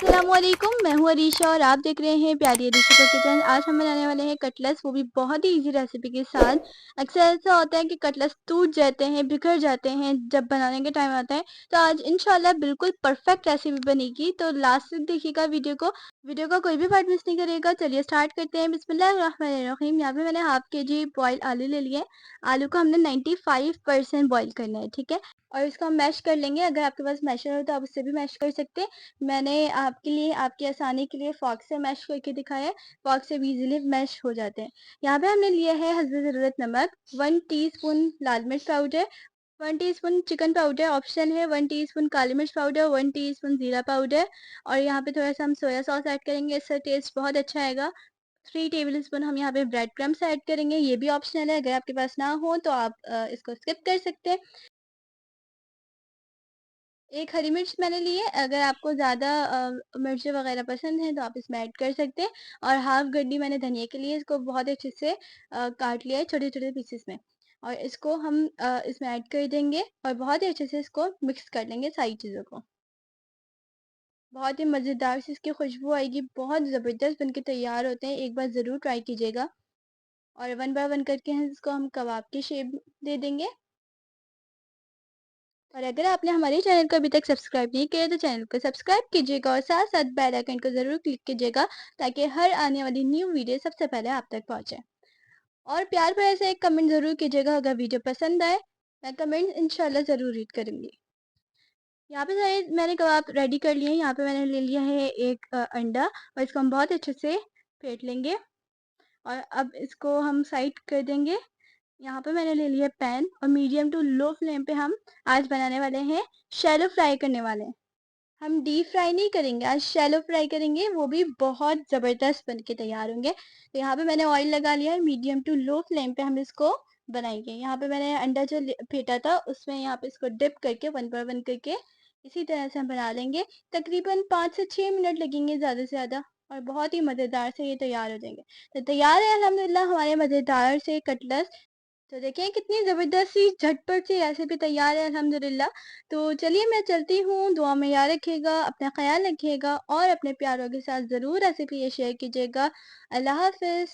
अस्सलामुअलैकुम, मैं हूँ अरीशा और आप देख रहे हैं प्यारी अरीशा का किचन। आज हम बनाने वाले हैं कटलेट्स, वो भी बहुत ही इजी रेसिपी के साथ। अक्सर ऐसा होता है कि कटलेट्स टूट जाते हैं, बिखर जाते हैं जब बनाने का टाइम आता है। तो आज इंशाल्लाह बिल्कुल परफेक्ट रेसिपी बनेगी, तो लास्ट तक देखिएगा वीडियो को। वीडियो का कोई भी पार्ट मिस नहीं करेगा। चलिए स्टार्ट करते हैं। बिस्मिल्लाहिर्रहमानिर्रहीम। यहाँ पे मैंने हाफ के जी बॉयल आलू ले लिए। आलू को हमने 95% बॉयल करना है, ठीक है। और इसको हम मैश कर लेंगे। अगर आपके पास मैशर हो तो आप उससे भी मैश कर सकते हैं। मैंने आपके लिए, आपकी आसानी के लिए फॉर्क से मैश करके दिखाया है। फॉर्क से भी इजीली मैश हो जाते हैं। यहाँ पे हमने लिया है हस्ब ज़रूरत नमक, 1 टीस्पून लाल मिर्च powder, 1 teaspoon chicken powder option है, 1 टीस्पून काली मिर्च पाउडर, 1 टीस्पून जीरा पाउडर। और यहाँ पे थोड़ा सा हम सोया सॉस ऐड करेंगे, इससे टेस्ट बहुत अच्छा आएगा। 3 टेबल स्पून हम यहाँ पे ब्रेड क्रम्स ऐड करेंगे, ये भी ऑप्शनल है। अगर आपके पास ना हो तो आप इसको स्किप कर सकते हैं। एक हरी मिर्च मैंने ली है। अगर आपको ज़्यादा मिर्च वगैरह पसंद है तो आप इसमें ऐड कर सकते हैं। और हाफ गड्डी मैंने धनिया के लिए, इसको बहुत अच्छे से काट लिया है छोटे छोटे पीसेस में। और इसको हम इसमें ऐड कर देंगे और बहुत ही अच्छे से इसको मिक्स कर लेंगे सारी चीज़ों को। बहुत ही मज़ेदार से इसकी खुशबू आएगी, बहुत ज़बरदस्त बनके तैयार होते हैं। एक बार ज़रूर ट्राई कीजिएगा। और वन बाय वन करके हम इसको कबाब की शेप दे देंगे। और अगर आपने हमारे चैनल को अभी तक सब्सक्राइब नहीं किया तो चैनल को सब्सक्राइब कीजिएगा और साथ साथ बेल आइकन को ज़रूर क्लिक कीजिएगा, ताकि हर आने वाली न्यू वीडियो सबसे पहले आप तक पहुंचे। और प्यार भरा से एक कमेंट ज़रूर कीजिएगा अगर वीडियो पसंद आए। मैं कमेंट इंशाल्लाह ज़रूर रीड करूँगी। यहाँ पे सारे मैंने कबाब रेडी कर लिए हैं। यहाँ पे मैंने ले लिया है एक अंडा, और इसको हम बहुत अच्छे से फेंट लेंगे। और अब इसको हम साइड कर देंगे। यहाँ पे मैंने ले लिया पैन, और मीडियम टू लो फ्लेम पे हम आज बनाने वाले हैं, शैलो फ्राई करने वाले हैं। हम डीप फ्राई नहीं करेंगे, आज शैलो फ्राई करेंगे, वो भी बहुत ज़बरदस्त बन के तैयार होंगे। तो यहाँ पे मैंने ऑयल लगा लिया है। मीडियम टू लो फ्लेम पे हम इसको बनाएंगे। यहाँ पे मैंने अंडा जो फेंटा था उसमें यहाँ पे इसको डिप करके वन बाय वन करके इसी तरह से हम बना लेंगे। तकरीबन 5 से 6 मिनट लगेंगे ज़्यादा से ज़्यादा, और बहुत ही मज़ेदार से ये तैयार हो जाएंगे। तो तैयार है अल्हम्दुलिल्लाह हमारे मज़ेदार से कटलेट्स। तो देखिए कितनी ज़बरदस्त सी झटपट सी रेसिपी तैयार है अल्हम्दुलिल्लाह। तो चलिए मैं चलती हूँ, दुआ में याद रखिएगा, अपना ख्याल रखिएगा और अपने प्यारों के साथ ज़रूर रेसिपी ये शेयर कीजिएगा। अल्लाह हाफ़िज़।